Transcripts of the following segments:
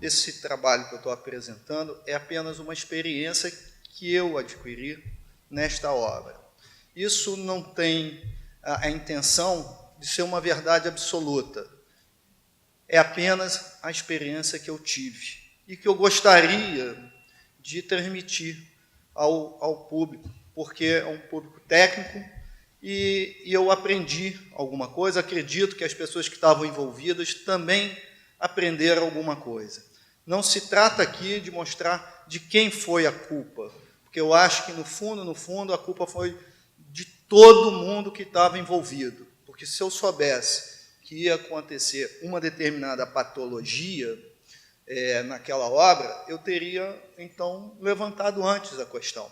esse trabalho que eu estou apresentando é apenas uma experiência que eu adquiri nesta obra. Isso não tem a intenção de ser uma verdade absoluta. É apenas a experiência que eu tive e que eu gostaria de transmitir ao público, porque é um público técnico e eu aprendi alguma coisa, acredito que as pessoas que estavam envolvidas também aprenderam alguma coisa. Não se trata aqui de mostrar de quem foi a culpa, porque eu acho que, no fundo, a culpa foi de todo mundo que estava envolvido, porque se eu soubesse que ia acontecer uma determinada patologia naquela obra, eu teria, então, levantado antes a questão,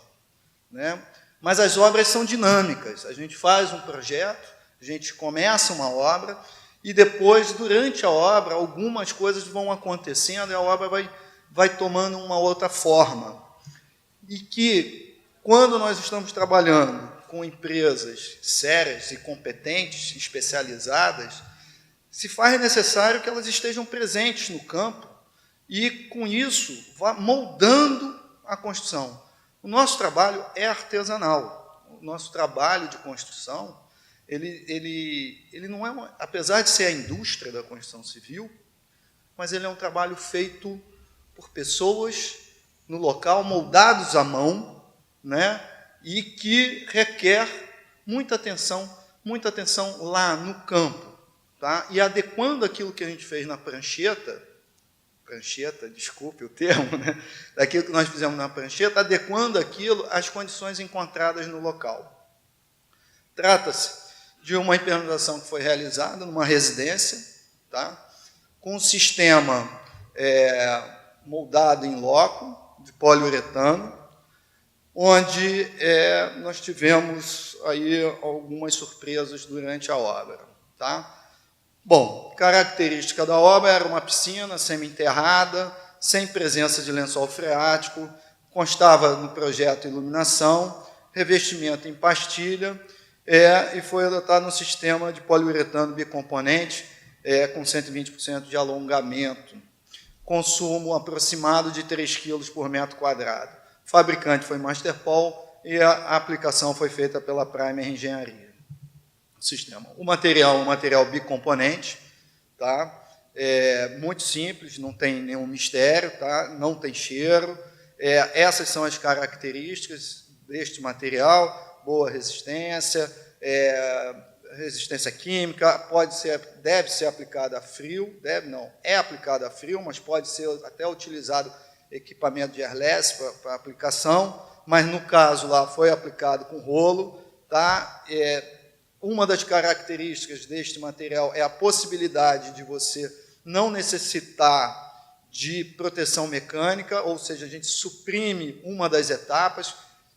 né? Mas as obras são dinâmicas, a gente faz um projeto, a gente começa uma obra, e depois, durante a obra, algumas coisas vão acontecendo e a obra vai tomando uma outra forma. E que, quando nós estamos trabalhando com empresas sérias e competentes, especializadas, se faz necessário que elas estejam presentes no campo e, com isso, vá moldando a construção. O nosso trabalho é artesanal. O nosso trabalho de construção, ele não é, apesar de ser a indústria da construção civil, mas ele é um trabalho feito por pessoas no local, moldados à mão, né? E que requer muita atenção lá no campo, tá? E adequando aquilo que a gente fez na prancheta, desculpe o termo, né? Daquilo que nós fizemos na prancheta, adequando aquilo às condições encontradas no local. Trata-se de uma impermeabilização que foi realizada numa residência, tá? Com um sistema moldado em loco, de poliuretano, onde nós tivemos aí algumas surpresas durante a obra, tá? Bom, característica da obra era uma piscina semi-enterrada, sem presença de lençol freático, constava no projeto iluminação, revestimento em pastilha, e foi adotado no sistema de poliuretano bicomponente, com 120% de alongamento. Consumo aproximado de 3 kg por metro quadrado. O fabricante foi Masterpol e a aplicação foi feita pela Primer Engenharia. Sistema. O material é um material bicomponente, tá? Muito simples, não tem nenhum mistério, tá? Não tem cheiro. Essas são as características deste material: boa resistência, resistência química, deve ser aplicada a frio, é aplicada a frio, mas pode ser até utilizado equipamento de airless para aplicação, mas no caso lá foi aplicado com rolo, tá? Uma das características deste material é a possibilidade de você não necessitar de proteção mecânica, ou seja, a gente suprime uma das etapas,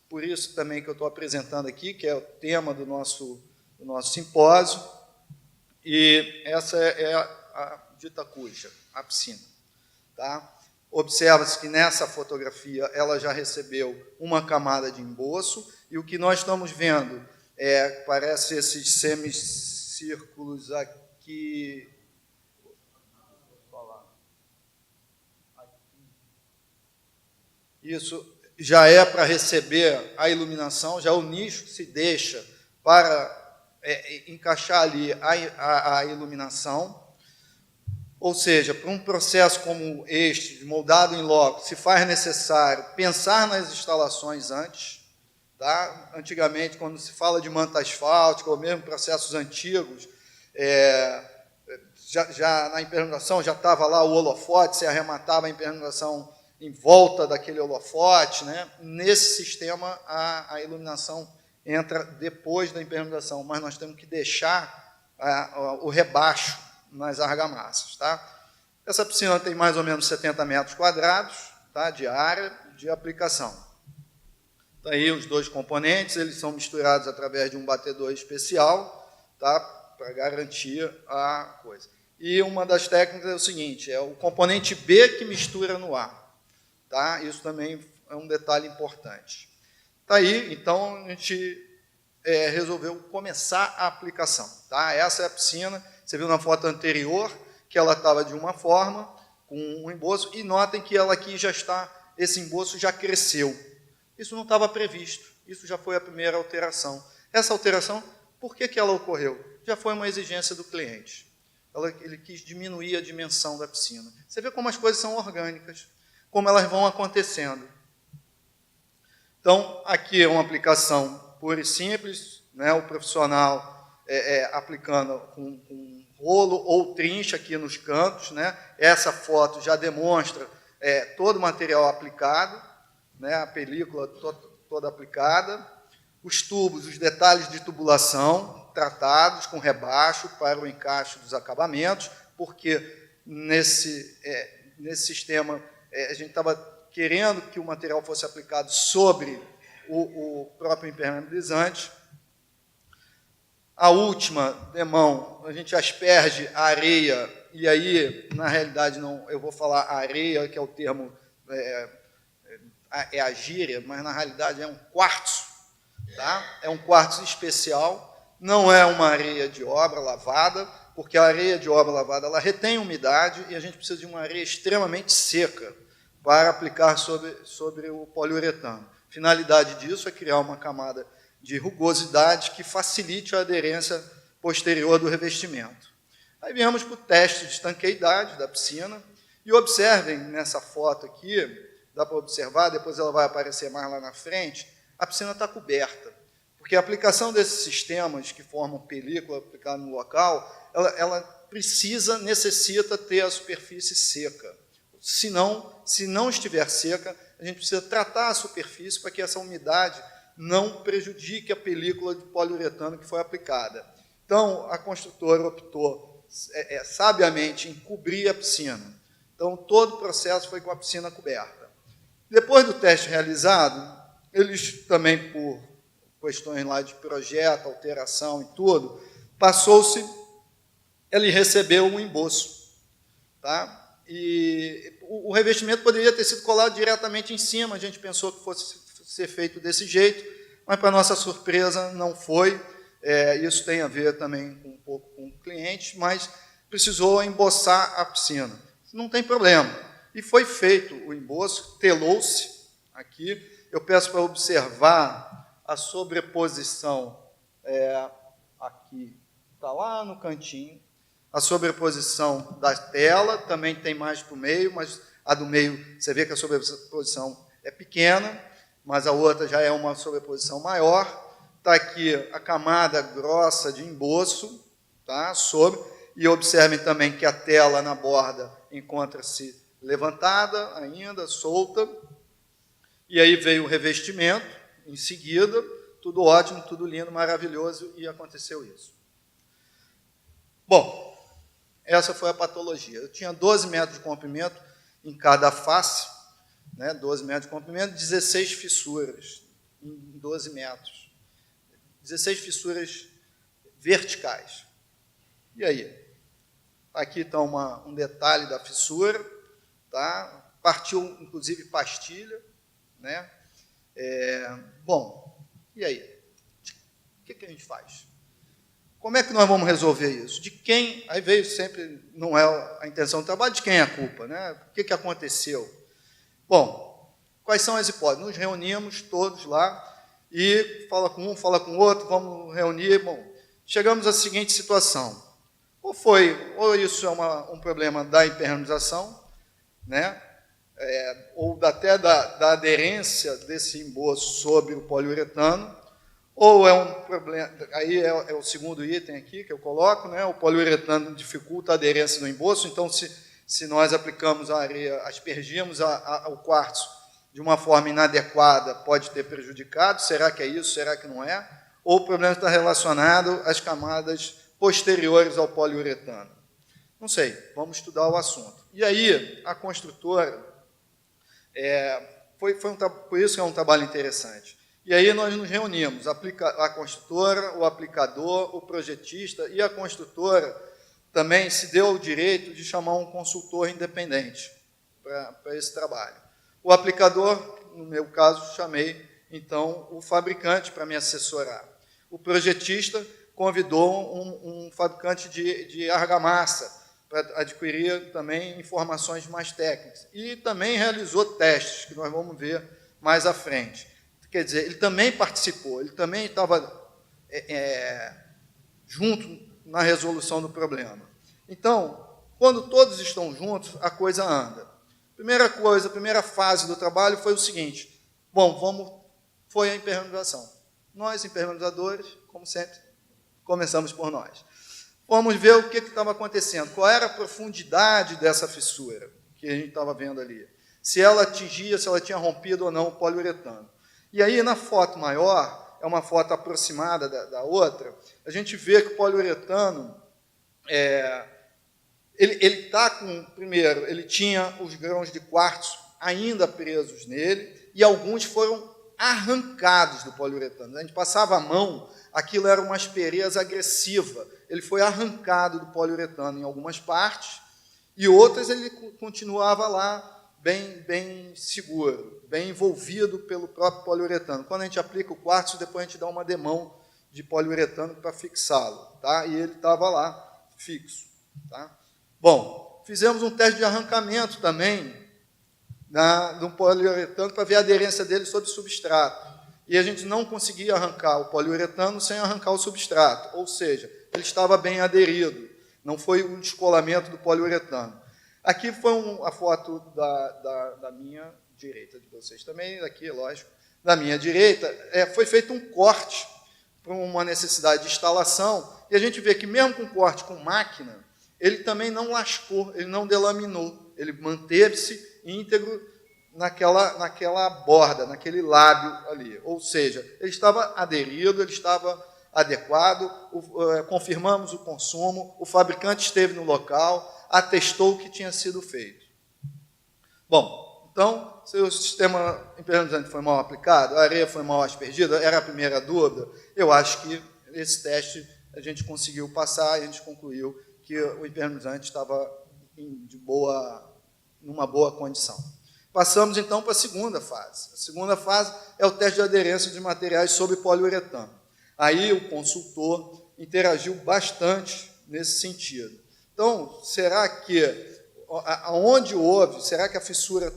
por isso também que eu estou apresentando aqui, que é o tema do nosso simpósio, e essa é a dita cuja, a piscina. Tá? Observa-se que nessa fotografia ela já recebeu uma camada de emboço, e o que nós estamos vendo parece esses semicírculos aqui. Isso já é para receber a iluminação, já o nicho se deixa para encaixar ali a iluminação. Ou seja, para um processo como este, moldado em loco, se faz necessário pensar nas instalações antes. Tá? Antigamente, quando se fala de manta asfáltica, ou mesmo processos antigos, já na impermeabilização já estava lá o holofote, se arrematava a impermeabilização em volta daquele holofote, né? Nesse sistema, a iluminação entra depois da impermeabilização, mas nós temos que deixar o rebaixo nas argamassas. Tá? Essa piscina tem mais ou menos 70 metros quadrados, tá? De área de aplicação. Aí os dois componentes, eles são misturados através de um batedor especial, tá? Para garantir a coisa. E uma das técnicas é o seguinte, é o componente B que mistura no A. Tá? Isso também é um detalhe importante. Tá aí, então, a gente resolveu começar a aplicação. Tá? Essa é a piscina, você viu na foto anterior que ela estava de uma forma, com um emboço, e notem que ela aqui já está, esse emboço já cresceu. Isso não estava previsto, isso já foi a primeira alteração. Essa alteração, por que ela ocorreu? Já foi uma exigência do cliente. Ele quis diminuir a dimensão da piscina. Você vê como as coisas são orgânicas, como elas vão acontecendo. Então, aqui é uma aplicação pura e simples, né? O profissional aplicando com rolo ou trincha aqui nos cantos, né? Essa foto já demonstra todo o material aplicado, né? A película toda aplicada, os tubos, os detalhes de tubulação tratados com rebaixo para o encaixe dos acabamentos, porque nesse sistema a gente estava querendo que o material fosse aplicado sobre o próprio impermeabilizante. A última demão, a gente asperge a areia, e aí, na realidade, não, eu vou falar areia, que é o termo, a gíria, mas na realidade é um quartzo, tá? É um quartzo especial, não é uma areia de obra lavada, porque a areia de obra lavada ela retém umidade e a gente precisa de uma areia extremamente seca para aplicar sobre o poliuretano. A finalidade disso é criar uma camada de rugosidade que facilite a aderência posterior do revestimento. Aí viemos para o teste de estanqueidade da piscina, e observem nessa foto aqui, dá para observar, depois ela vai aparecer mais lá na frente, a piscina está coberta, porque a aplicação desses sistemas que formam película aplicada no local, ela necessita ter a superfície seca. Senão, se não estiver seca, a gente precisa tratar a superfície para que essa umidade não prejudique a película de poliuretano que foi aplicada. Então, a construtora optou sabiamente em cobrir a piscina. Então, todo o processo foi com a piscina coberta. Depois do teste realizado, eles também, por questões lá de projeto, alteração e tudo, passou-se, ele recebeu um emboço, tá? E o revestimento poderia ter sido colado diretamente em cima, a gente pensou que fosse ser feito desse jeito, mas, para nossa surpresa, não foi. Isso tem a ver também um pouco com o cliente, mas precisou emboçar a piscina. Não tem problema. E foi feito o emboço, telou-se aqui. Eu peço para observar a sobreposição aqui, está lá no cantinho, a sobreposição da tela, também tem mais para o meio, mas a do meio, você vê que a sobreposição é pequena, mas a outra já é uma sobreposição maior. Está aqui a camada grossa de emboço, tá, sobre, e observem também que a tela na borda encontra-se levantada ainda, solta, e aí veio o revestimento, em seguida, tudo ótimo, tudo lindo, maravilhoso, e aconteceu isso. Bom, essa foi a patologia. Eu tinha 12 metros de comprimento em cada face, né, 12 metros de comprimento, 16 fissuras em 12 metros. 16 fissuras verticais. E aí? Aqui está um detalhe da fissura, tá? Partiu, inclusive, pastilha, né? Bom, e aí? O que a gente faz? Como é que nós vamos resolver isso? De quem? Aí veio sempre, não é a intenção do trabalho, de quem é a culpa, né? O que aconteceu? Bom, quais são as hipóteses? Nos reunimos todos lá e fala com um, fala com o outro, vamos reunir. Bom, chegamos à seguinte situação. Ou isso é um problema da impermeabilização, né? Ou até da aderência desse emboço sobre o poliuretano, ou é um problema, aí é o segundo item aqui que eu coloco, né? O poliuretano dificulta a aderência do emboço, então se nós aplicamos a areia, aspergimos o quartzo de uma forma inadequada, pode ter prejudicado. Será que é isso? Será que não é? Ou o problema está relacionado às camadas posteriores ao poliuretano? Não sei, vamos estudar o assunto. E aí, a construtora, por isso que é um trabalho interessante. E aí nós nos reunimos, a construtora, o aplicador, o projetista, e a construtora também se deu o direito de chamar um consultor independente para esse trabalho. O aplicador, no meu caso, chamei, então, o fabricante para me assessorar. O projetista convidou um fabricante de argamassa para adquirir também informações mais técnicas. E também realizou testes, que nós vamos ver mais à frente. Quer dizer, ele também participou, ele também estava junto na resolução do problema. Então, quando todos estão juntos, a coisa anda. Primeira coisa, a primeira fase do trabalho foi o seguinte: bom, foi a impermeabilização. Nós, impermeabilizadores, como sempre, começamos por nós. Vamos ver o que estava acontecendo, qual era a profundidade dessa fissura que a gente estava vendo ali, se ela atingia, se ela tinha rompido ou não o poliuretano. E aí, na foto maior, é uma foto aproximada da outra, a gente vê que o poliuretano, ele está com, primeiro, ele tinha os grãos de quartzo ainda presos nele, e alguns foram arrancados do poliuretano. A gente passava a mão, aquilo era uma aspereza agressiva, ele foi arrancado do poliuretano em algumas partes, e outras ele continuava lá bem seguro, bem envolvido pelo próprio poliuretano. Quando a gente aplica o quartzo, depois a gente dá uma demão de poliuretano para fixá-lo, tá? E ele estava lá fixo, tá? Bom, fizemos um teste de arrancamento também do poliuretano para ver a aderência dele sobre o substrato. E a gente não conseguia arrancar o poliuretano sem arrancar o substrato, ou seja, ele estava bem aderido, não foi um descolamento do poliuretano. Aqui foi a foto da minha direita, de vocês também, aqui, lógico, da minha direita, foi feito um corte para uma necessidade de instalação, e a gente vê que mesmo com corte com máquina, ele também não lascou, ele não delaminou, ele manteve-se íntegro naquela borda, naquele lábio ali. Ou seja, ele estava aderido, ele estava adequado, confirmamos o consumo, o fabricante esteve no local, atestou o que tinha sido feito. Bom, então, se o sistema impermeabilizante foi mal aplicado, a areia foi mal aspergida, era a primeira dúvida, eu acho que esse teste a gente conseguiu passar e a gente concluiu que o impermeabilizante estava numa boa condição. Passamos, então, para a segunda fase. A segunda fase é o teste de aderência de materiais sobre poliuretano. Aí o consultor interagiu bastante nesse sentido. Então, será que, aonde houve, será que a fissura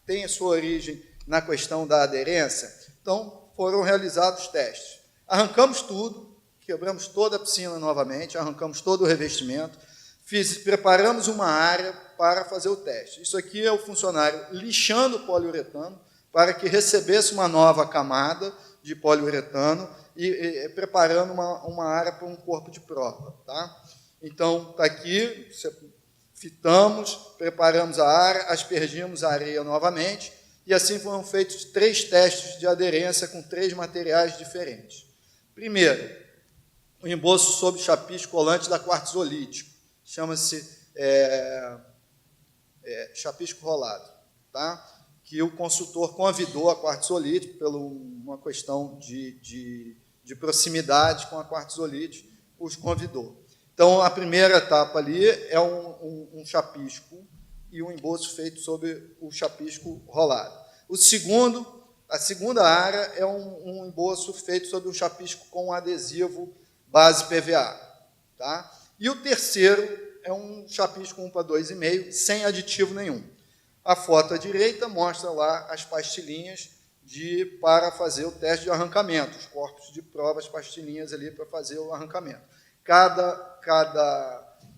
tem a sua origem na questão da aderência? Então, foram realizados testes. Arrancamos tudo, quebramos toda a piscina novamente, arrancamos todo o revestimento, preparamos uma área para fazer o teste. Isso aqui é o funcionário lixando o poliuretano para que recebesse uma nova camada de poliuretano e preparando uma área para um corpo de prova. Tá? Então, está aqui, fitamos, preparamos a área, aspergimos a areia novamente, e assim foram feitos 3 testes de aderência com 3 materiais diferentes. Primeiro, o embolso sobre chapisco colante da quartzolítico, chama-se chapisco rolado, tá? Que o consultor convidou a quartzolite por uma questão de proximidade com a quartzolite, os convidou. Então, a primeira etapa ali é um chapisco e um embolso feito sobre o chapisco rolado. A segunda área é um embolso feito sobre um chapisco com adesivo base PVA. Tá? E o terceiro é um chapisco 1 para 2,5, sem aditivo nenhum. A foto à direita mostra lá as pastilhinhas para fazer o teste de arrancamento, os corpos de prova, as pastilhinhas ali para fazer o arrancamento.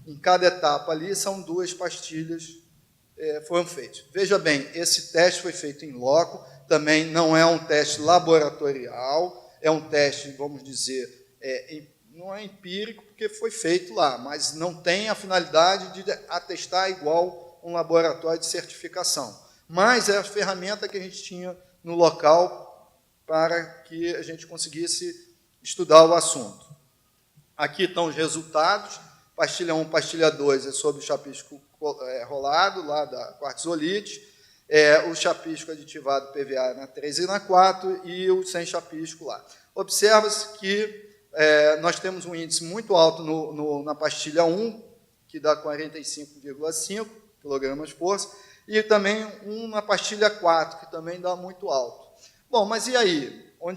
Em cada etapa ali, são 2 pastilhas foram feitas. Veja bem, esse teste foi feito em loco, também não é um teste laboratorial, é um teste, vamos dizer, não é empírico, porque foi feito lá, mas não tem a finalidade de atestar igual um laboratório de certificação. Mas é a ferramenta que a gente tinha no local para que a gente conseguisse estudar o assunto. Aqui estão os resultados. Pastilha 1, pastilha 2 é sobre o chapisco rolado, lá da quartzolite, o chapisco aditivado PVA na 3 e na 4, e o sem chapisco lá. Observa-se que nós temos um índice muito alto na pastilha 1, que dá 45,5 kg/força, e também um na pastilha 4, que também dá muito alto. Bom, mas e aí? O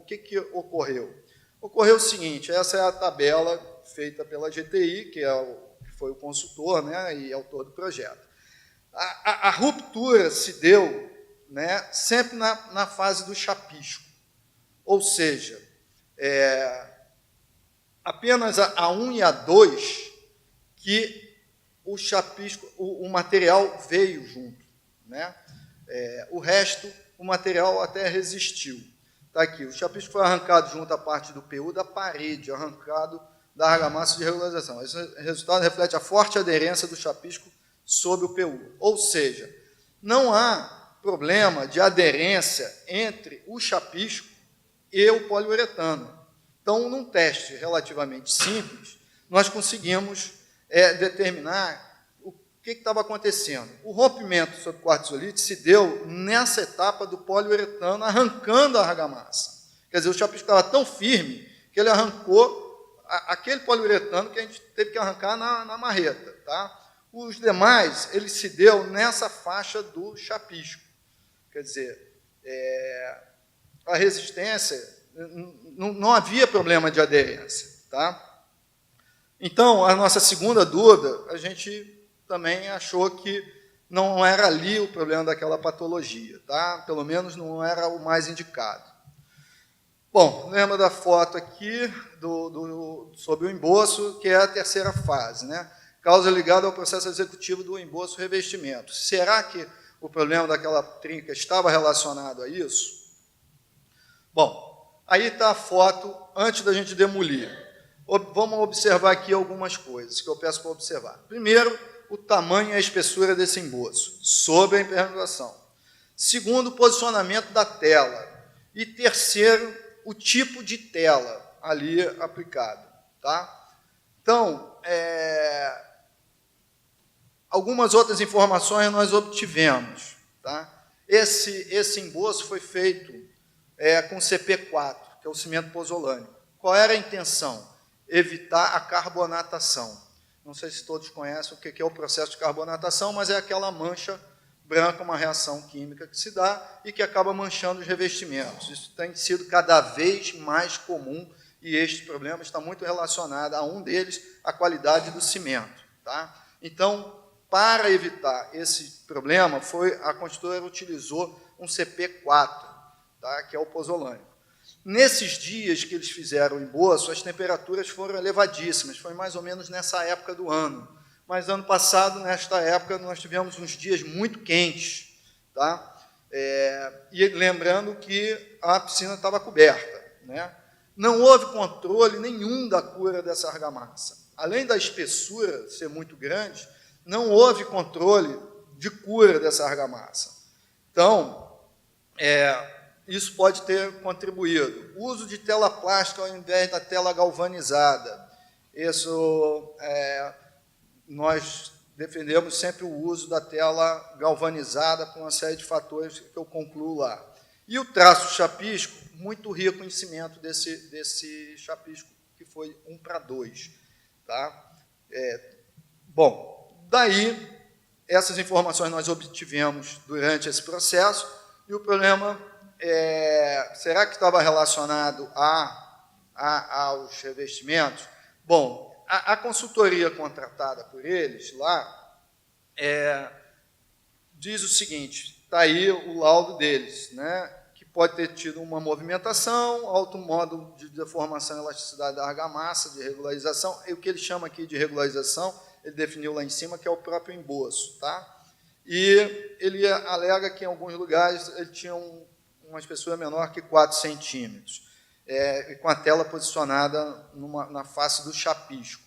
que ocorreu? Ocorreu o seguinte, essa é a tabela feita pela GTI, que foi o consultor, né, e autor do projeto. A ruptura se deu, né, sempre na fase do chapisco, ou seja, apenas a 1 e a 2 que o chapisco, o material veio junto, né? O resto, o material até resistiu. Está aqui, o chapisco foi arrancado junto à parte do PU da parede, arrancado da argamassa de regularização. Esse resultado reflete a forte aderência do chapisco sobre o PU. Ou seja, não há problema de aderência entre o chapisco e o poliuretano. Então, num teste relativamente simples, nós conseguimos determinar o que estava acontecendo. O rompimento sobre quartzolite se deu nessa etapa do poliuretano, arrancando a argamassa. Quer dizer, o chapisco estava tão firme que ele arrancou aquele poliuretano que a gente teve que arrancar na marreta. Tá? Os demais, ele se deu nessa faixa do chapisco. Quer dizer, a resistência, não havia problema de aderência. Tá? Então, a nossa segunda dúvida, a gente também achou que não era ali o problema daquela patologia, tá? Pelo menos não era o mais indicado. Bom, lembra da foto aqui sobre o emboço, que é a terceira fase, né? Causa ligada ao processo executivo do emboço revestimento. Será que o problema daquela trinca estava relacionado a isso? Bom, aí está a foto antes da gente demolir. Vamos observar aqui algumas coisas que eu peço para observar. Primeiro, o tamanho e a espessura desse emboço, sobre a impermeabilização. Segundo, o posicionamento da tela. E terceiro, o tipo de tela ali aplicado. Tá? Então, algumas outras informações nós obtivemos. Tá? Esse emboço foi feito com CP4, que é o cimento pozolânico. Qual era a intenção? Evitar a carbonatação. Não sei se todos conhecem o que é o processo de carbonatação, mas é aquela mancha branca, uma reação química que se dá e que acaba manchando os revestimentos. Isso tem sido cada vez mais comum e este problema está muito relacionado a um deles, a qualidade do cimento. Tá? Então, para evitar esse problema, a construtora utilizou um CP4, tá? Que é o pozolânico. Nesses dias que eles fizeram o emboço, as temperaturas foram elevadíssimas, foi mais ou menos nessa época do ano. Mas ano passado, nesta época, nós tivemos uns dias muito quentes. Tá? E lembrando que a piscina estava coberta. Né? Não houve controle nenhum da cura dessa argamassa. Além da espessura ser muito grande, não houve controle de cura dessa argamassa. Então, isso pode ter contribuído. O uso de tela plástica ao invés da tela galvanizada. Isso, nós defendemos sempre o uso da tela galvanizada por uma série de fatores que eu concluo lá. E o traço chapisco, muito rico em cimento desse chapisco, que foi 1:2. Tá? Bom, daí, essas informações nós obtivemos durante esse processo, e o problema... será que estava relacionado aos revestimentos? Bom, a consultoria contratada por eles lá diz o seguinte, está aí o laudo deles, né, que pode ter tido uma movimentação, alto modo de deformação e elasticidade da argamassa, de regularização, e o que ele chama aqui de regularização, ele definiu lá em cima, que é o próprio emboço. Tá? E ele alega que em alguns lugares ele tinha uma espessura menor que 4 centímetros, com a tela posicionada na face do chapisco.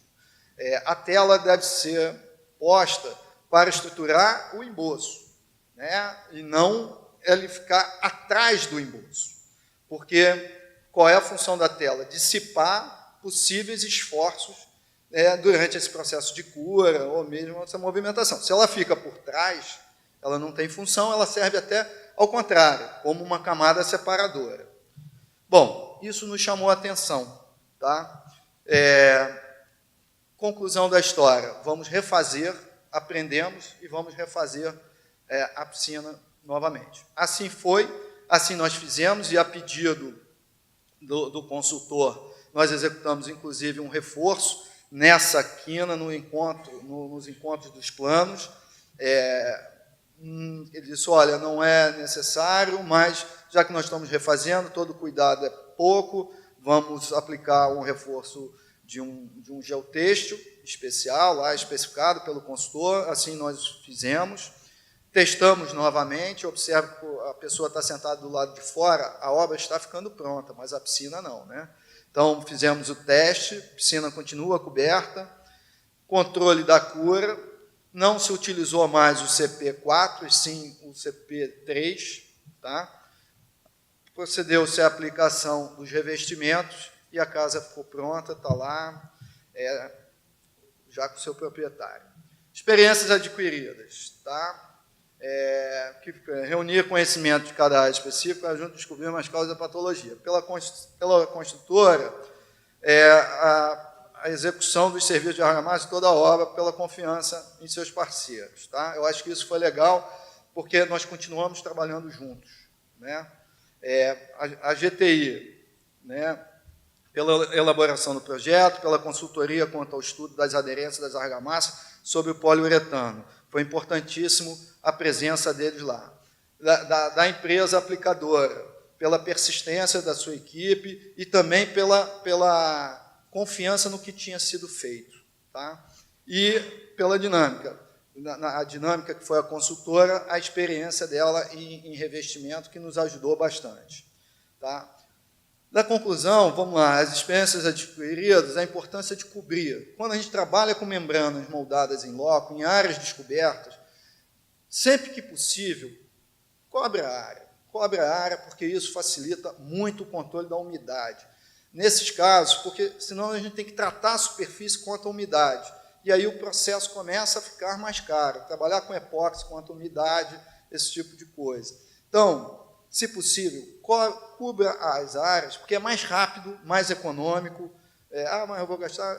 A tela deve ser posta para estruturar o emboço, né, e não ele ficar atrás do emboço. Porque qual é a função da tela? Dissipar possíveis esforços durante esse processo de cura ou mesmo essa movimentação. Se ela fica por trás, ela não tem função, ela serve até ao contrário, como uma camada separadora. Bom, isso nos chamou a atenção. Tá? Conclusão da história, vamos refazer, aprendemos e vamos refazer a piscina novamente. Assim foi, assim nós fizemos, e a pedido do consultor, nós executamos, inclusive, um reforço nessa quina, nos encontros dos planos. Ele disse, olha, não é necessário, mas, já que nós estamos refazendo, todo cuidado é pouco, vamos aplicar um reforço de um geotêxtil especial, lá especificado pelo consultor, assim nós fizemos. Testamos novamente, observe que a pessoa está sentada do lado de fora, a obra está ficando pronta, mas a piscina não, né? Então, fizemos o teste, a piscina continua coberta, controle da cura, não se utilizou mais o CP4, e sim o CP3, tá? Procedeu-se à aplicação dos revestimentos e a casa ficou pronta, está lá, já com o seu proprietário. Experiências adquiridas, tá? Reunir conhecimento de cada área específica, junto descobrir as causas da patologia. Pela construtora, a execução dos serviços de argamassa de toda a obra pela confiança em seus parceiros. Tá? Eu acho que isso foi legal, porque nós continuamos trabalhando juntos. Né? A GTI, né, pela elaboração do projeto, pela consultoria quanto ao estudo das aderências das argamassas sobre o poliuretano. Foi importantíssimo a presença deles lá. Da empresa aplicadora, pela persistência da sua equipe e também pela confiança no que tinha sido feito. Tá? E pela dinâmica. A dinâmica que foi a consultora, a experiência dela em revestimento, que nos ajudou bastante. Tá? Da conclusão, vamos lá, as experiências adquiridas, a importância de cobrir. Quando a gente trabalha com membranas moldadas em loco, em áreas descobertas, sempre que possível, cobre a área, porque isso facilita muito o controle da umidade. Nesses casos, porque senão a gente tem que tratar a superfície quanto à umidade, e aí o processo começa a ficar mais caro, trabalhar com epóxi quanto à umidade, esse tipo de coisa. Então, se possível, cubra as áreas, porque é mais rápido, mais econômico. Mas eu vou gastar...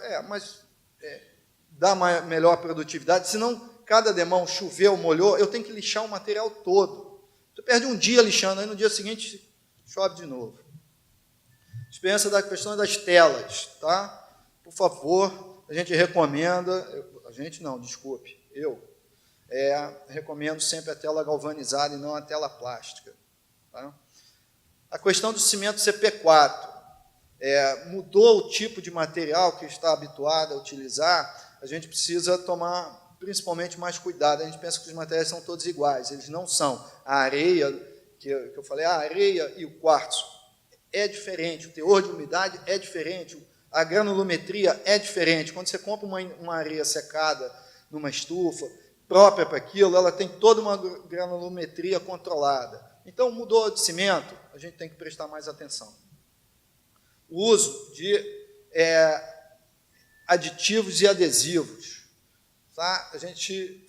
dá melhor produtividade. Senão, cada demão choveu, molhou, eu tenho que lixar o material todo. Você perde um dia lixando, aí no dia seguinte chove de novo. Experiência da questão das telas. Tá? Por favor, a gente recomenda... eu recomendo sempre a tela galvanizada e não a tela plástica. Tá? A questão do cimento CP4, mudou o tipo de material que está habituado a utilizar, a gente precisa tomar principalmente mais cuidado. A gente pensa que os materiais são todos iguais, eles não são. A areia, que eu falei, a areia e o quartzo é diferente, o teor de umidade é diferente, a granulometria é diferente. Quando você compra uma areia secada numa estufa, própria para aquilo, ela tem toda uma granulometria controlada. Então, mudou de cimento, a gente tem que prestar mais atenção. O uso de aditivos e adesivos. Tá?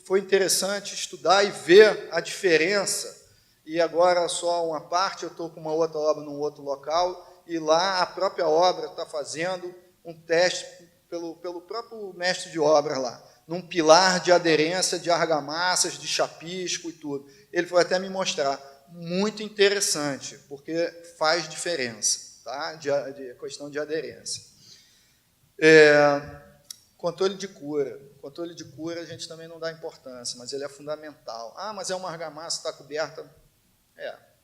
Foi interessante estudar e ver a diferença. E agora, só uma parte, eu estou com uma outra obra num outro local, e lá a própria obra está fazendo um teste pelo próprio mestre de obra lá, num pilar de aderência de argamassas, de chapisco e tudo. Ele foi até me mostrar. Muito interessante, porque faz diferença, tá? de questão de aderência. Controle de cura. Controle de cura a gente também não dá importância, mas ele é fundamental. Mas é uma argamassa, está coberta?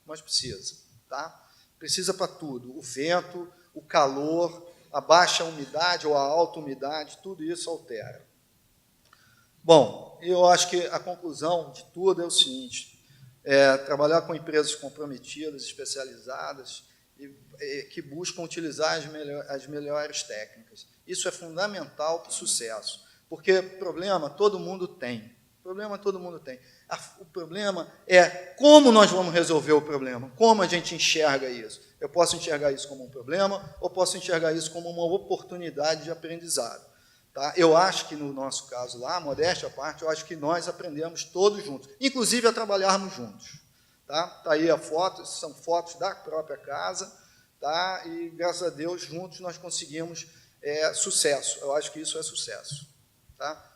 Mas precisa. Tá? Precisa para tudo. O vento, o calor, a baixa umidade ou a alta umidade, tudo isso altera. Bom, eu acho que a conclusão de tudo é o seguinte: trabalhar com empresas comprometidas, especializadas, que buscam utilizar as melhores técnicas. Isso é fundamental para o sucesso, porque problema todo mundo tem. O problema é como nós vamos resolver o problema, como a gente enxerga isso. Eu posso enxergar isso como um problema, ou posso enxergar isso como uma oportunidade de aprendizado. Tá? Eu acho que, no nosso caso lá, modéstia à parte, eu acho que nós aprendemos todos juntos, inclusive a trabalharmos juntos. Tá aí a foto, são fotos da própria casa, tá? E, graças a Deus, juntos nós conseguimos sucesso. Eu acho que isso é sucesso. Tá?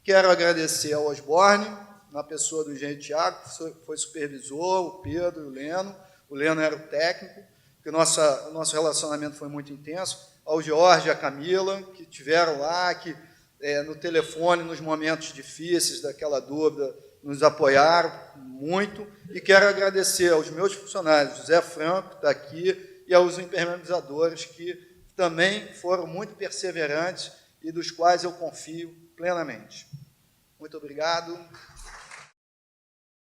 Quero agradecer ao Osborne, na pessoa do engenheiro Tiago, que foi supervisor, o Pedro e o Leno. O Leno era o técnico. porque o nosso relacionamento foi muito intenso, ao Jorge e à Camila, que estiveram lá, que no telefone, nos momentos difíceis, daquela dúvida, nos apoiaram muito, e quero agradecer aos meus funcionários, José Franco, que está aqui, e aos impermeabilizadores, que também foram muito perseverantes e dos quais eu confio plenamente. Muito obrigado.